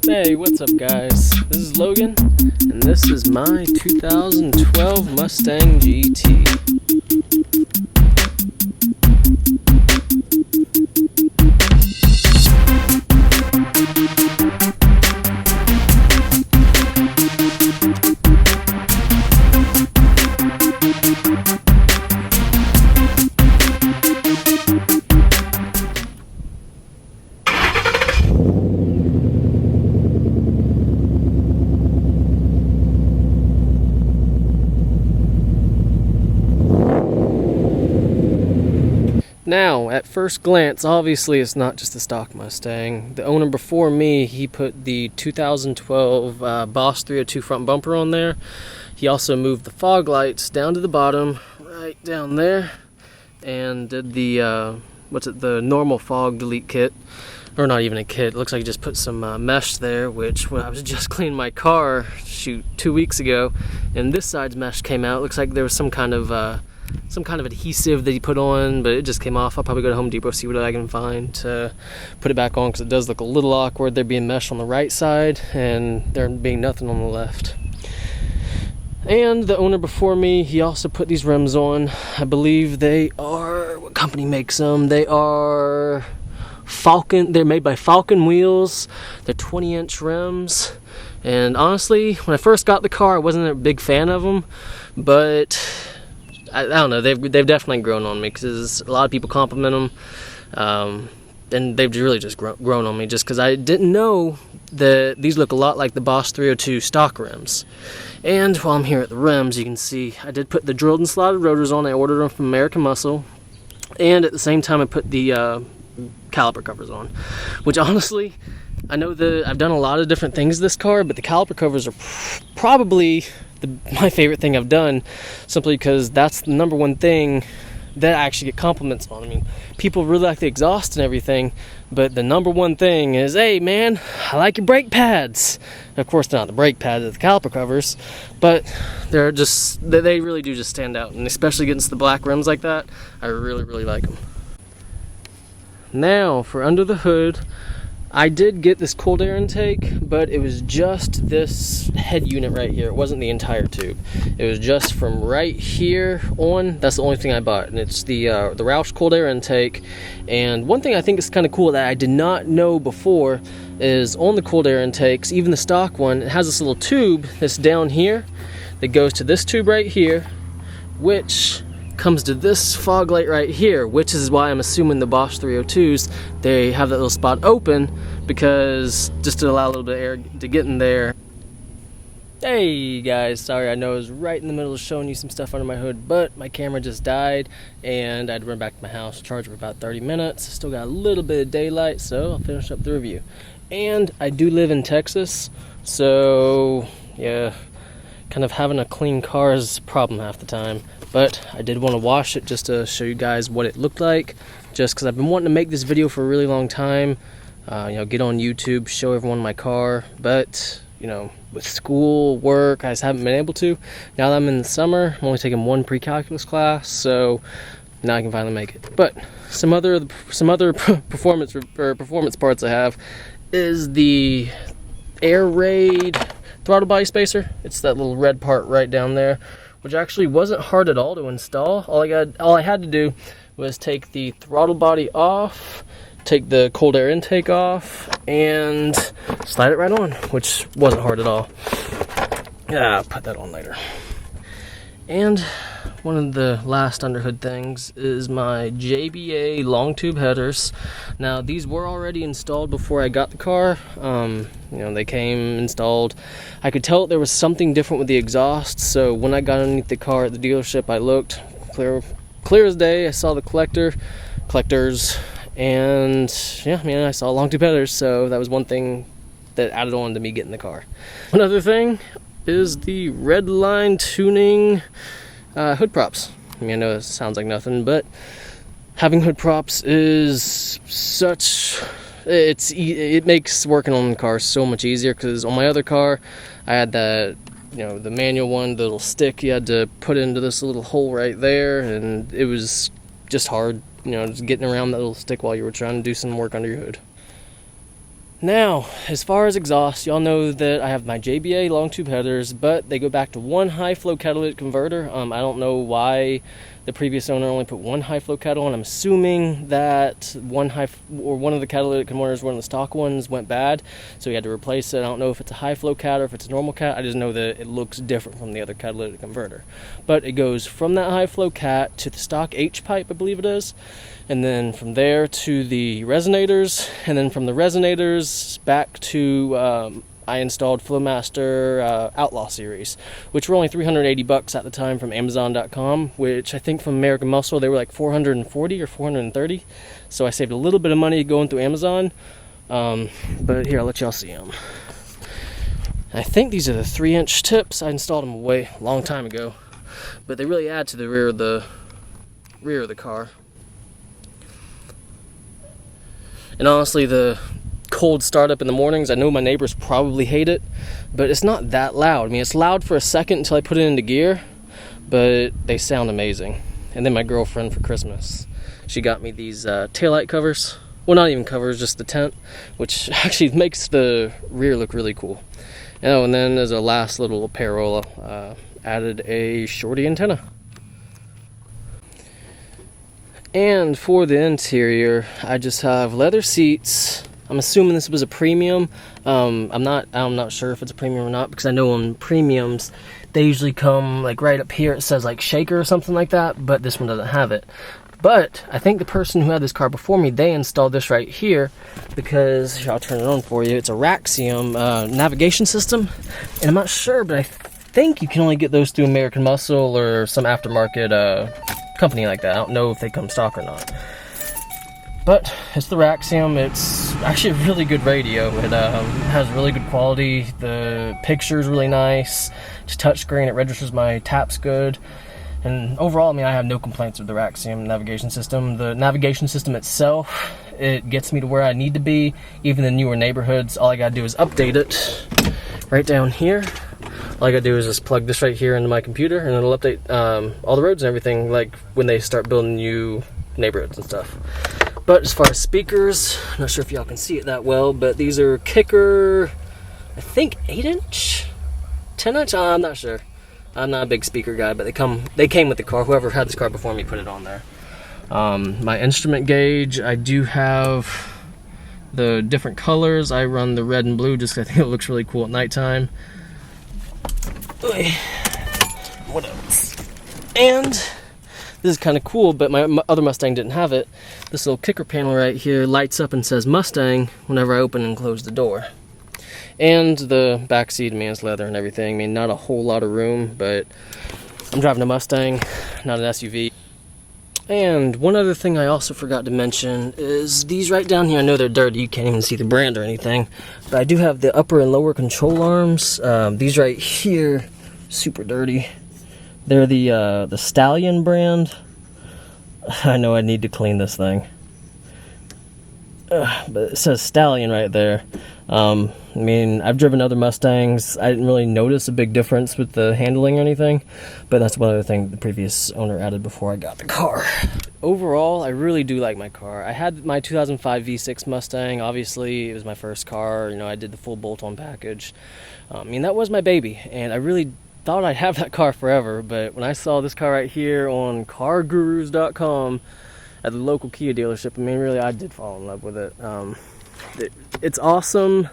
Hey, what's up guys? This is Logan, and this is my 2012 Mustang GT. Now, at first glance, obviously it's not just a stock Mustang. The owner before me, he put the 2012 Boss 302 front bumper on there. He also moved the fog lights down to the bottom, right down there, and did the, the normal fog delete kit. Or not even a kit, it looks like he just put some mesh there, which when I was just cleaning my car, 2 weeks ago, and this side's mesh came out. It looks like there was some kind of adhesive that he put on, but it just came off. I'll probably go to Home Depot, see what I can find to put it back on, because it does look a little awkward there being mesh on the right side and there being nothing on the left. And the owner before me, he also put these rims on. I believe they are, what company makes them? They are Falcon. They're made by Falcon Wheels. They're 20-inch rims. And honestly, when I first got the car, I wasn't a big fan of them, but I don't know, they've definitely grown on me, because a lot of people compliment them, and they've really just grown on me, just because I didn't know that these look a lot like the Boss 302 stock rims. And while I'm here at the rims, you can see I did put the drilled and slotted rotors on. I ordered them from American Muscle, and at the same time I put the caliper covers on, which honestly, I know that I've done a lot of different things to this car, but the caliper covers are probably my favorite thing I've done, simply because that's the number one thing that I actually get compliments on. I mean, people really like the exhaust and everything, but the number one thing is, hey man, I like your brake pads. And of course, they're not the brake pads, they're the caliper covers, but they really do just stand out, and especially against the black rims like that, I really like them. Now, for under the hood, I did get this cold air intake, but it was just this head unit right here. It wasn't the entire tube. It was just from right here on. That's the only thing I bought, and it's the Roush cold air intake. And one thing I think is kind of cool that I did not know before is on the cold air intakes, even the stock one, it has this little tube that's down here that goes to this tube right here, which comes to this fog light right here, which is why I'm assuming the Boss 302s, they have that little spot open, because just to allow a little bit of air to get in there. Hey guys, sorry, I know I was right in the middle of showing you some stuff under my hood, but my camera just died and I had to run back to my house, charge for about 30 minutes. Still got a little bit of daylight, so I'll finish up the review. And I do live in Texas, so yeah, kind of having a clean car is a problem half the time. But I did want to wash it just to show you guys what it looked like, just because I've been wanting to make this video for a really long time. Get on YouTube, show everyone my car, but with school, work, I just haven't been able to. Now that I'm in the summer, I'm only taking one pre-calculus class, so now I can finally make it. But some other performance parts I have is the Air Raid throttle body spacer. It's that little red part right down there, which actually wasn't hard at all to install. All I had to do was take the throttle body off, take the cold air intake off, and slide it right on, which wasn't hard at all. Yeah, I'll put that on later. And one of the last underhood things is my JBA long tube headers. Now, these were already installed before I got the car. They came installed. I could tell there was something different with the exhaust, so when I got underneath the car at the dealership, I looked clear as day. I saw the collectors, and yeah, I saw long tube headers, so that was one thing that added on to me getting the car. One other thing is the red line tuning hood props. I know it sounds like nothing, but having hood props is it makes working on the car so much easier, because on my other car I had that, the manual one, the little stick you had to put into this little hole right there, and it was just hard, just getting around that little stick while you were trying to do some work under your hood. Now, as far as exhaust, y'all know that I have my JBA long tube headers, but they go back to one high flow catalytic converter. I don't know why the previous owner only put one high flow cattle on. I'm assuming that one of the catalytic converters, one of the stock ones, went bad, so he had to replace it. I don't know if it's a high flow cat or if it's a normal cat. I just know that it looks different from the other catalytic converter. But it goes from that high flow cat to the stock H pipe, I believe it is, and then from there to the resonators, and then from the resonators back to I installed Flowmaster Outlaw series, which were only $380 at the time from Amazon.com, which I think from American Muscle they were like $440 or $430. So I saved a little bit of money going through Amazon. But here, I'll let y'all see them. I think these are the 3-inch tips. I installed them a long time ago, but they really add to the rear of the car. And honestly, the cold startup in the mornings, I know my neighbors probably hate it, but it's not that loud. I mean, it's loud for a second until I put it into gear, but they sound amazing. And then my girlfriend for Christmas, she got me these taillight covers. Well, not even covers, just the tent, which actually makes the rear look really cool. Oh, and then as a last little apparel, added a shorty antenna. And for the interior, I just have leather seats. I'm assuming this was a premium. I'm not sure if it's a premium or not, because I know on premiums they usually come like right up here. It says like shaker or something like that, but this one doesn't have it. But I think the person who had this car before me, they installed this right here because, I'll turn it on for you, it's a Raxium navigation system. And I'm not sure, but I think you can only get those through American Muscle or some aftermarket company like that. I don't know if they come stock or not. But it's the Raxium. It's actually a really good radio. It has really good quality. The picture's really nice. It's touchscreen. It registers my taps good. And overall, I mean, I have no complaints with the Raxium navigation system. The navigation system itself, it gets me to where I need to be. Even in newer neighborhoods, all I gotta do is update it right down here. All I gotta do is just plug this right here into my computer, and it'll update all the roads and everything, like when they start building new neighborhoods and stuff. But as far as speakers, I'm not sure if y'all can see it that well, but these are Kicker, I think 8-inch? 10-inch? I'm not sure. I'm not a big speaker guy, but they came with the car. Whoever had this car before me put it on there. My instrument gauge, I do have the different colors. I run the red and blue just because I think it looks really cool at nighttime. What else? And this is kind of cool, but my other Mustang didn't have it. This little kicker panel right here lights up and says Mustang whenever I open and close the door. And the back seat, I mean, it's leather and everything. I mean, not a whole lot of room, but I'm driving a Mustang, not an SUV. And one other thing I also forgot to mention is these right down here. I know they're dirty, you can't even see the brand or anything, but I do have the upper and lower control arms. These right here, super dirty. They're the Stallion brand. I know I need to clean this thing. But it says Stallion right there. I mean, I've driven other Mustangs. I didn't really notice a big difference with the handling or anything, but that's one other thing the previous owner added before I got the car. Overall, I really do like my car. I had my 2005 V6 Mustang. Obviously, it was my first car. You know, I did the full bolt-on package. I mean, that was my baby, and I really thought I'd have that car forever, but when I saw this car right here on cargurus.com at the local Kia dealership, I mean, really, I did fall in love with it. It's awesome.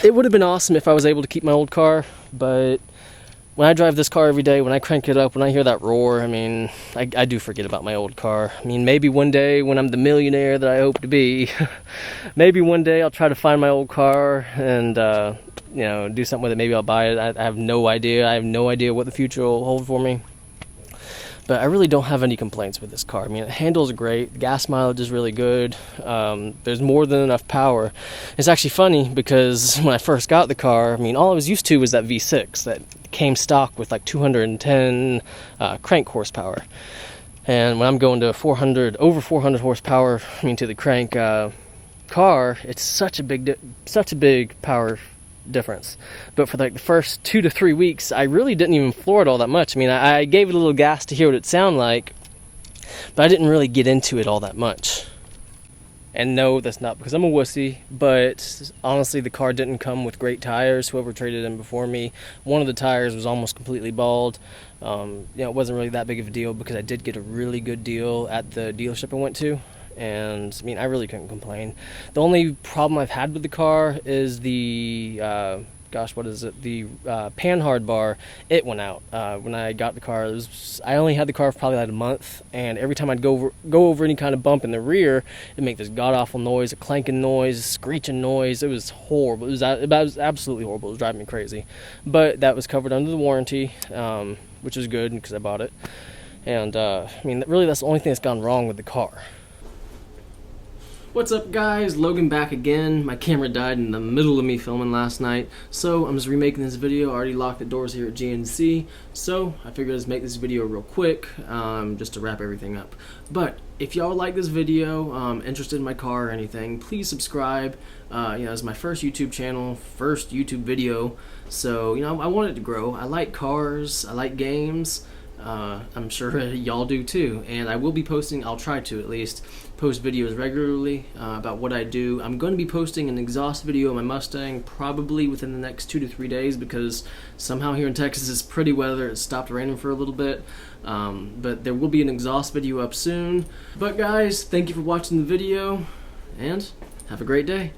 It would have been awesome if I was able to keep my old car, but when I drive this car every day, when I crank it up, when I hear that roar, I mean, I do forget about my old car. I mean, maybe one day when I'm the millionaire that I hope to be, maybe one day I'll try to find my old car and, you know, do something with it. Maybe I'll buy it. I have no idea. I have no idea what the future will hold for me. But I really don't have any complaints with this car. I mean, it handles great. The gas mileage is really good. There's more than enough power. It's actually funny because when I first got the car, I mean, all I was used to was that V6 that came stock with like 210 crank horsepower. And when I'm going to over 400 horsepower, I mean, to the crank car, it's such a big power difference. But for like the first 2 to 3 weeks, I really didn't even floor it all that much. I mean, I gave it a little gas to hear what it sounded like, but I didn't really get into it all that much. And no, that's not because I'm a wussy, but honestly, the car didn't come with great tires. Whoever traded in before me, one of the tires was almost completely bald. It wasn't really that big of a deal because I did get a really good deal at the dealership I went to. And I mean, I really couldn't complain. The only problem I've had with the car is the what is it? The panhard bar. It went out when I got the car. I only had the car for probably like a month, and every time I'd go over any kind of bump in the rear, it'd make this god awful noise, a clanking noise, a screeching noise. It was horrible. It was absolutely horrible. It was driving me crazy. But that was covered under the warranty, which is good because I bought it. And I mean, really, that's the only thing that's gone wrong with the car. What's up, guys? Logan back again. My camera died in the middle of me filming last night, so I'm just remaking this video. I already locked the doors here at GNC, so I figured I'd make this video real quick, just to wrap everything up. But if y'all like this video, interested in my car or anything, please subscribe. It's my first YouTube channel, first YouTube video, so I want it to grow. I like cars, I like games. I'm sure y'all do too, and I will be posting, I'll try to at least, post videos regularly about what I do. I'm going to be posting an exhaust video of my Mustang probably within the next 2 to 3 days because somehow here in Texas it's pretty weather. It stopped raining for a little bit, but there will be an exhaust video up soon. But guys, thank you for watching the video, and have a great day.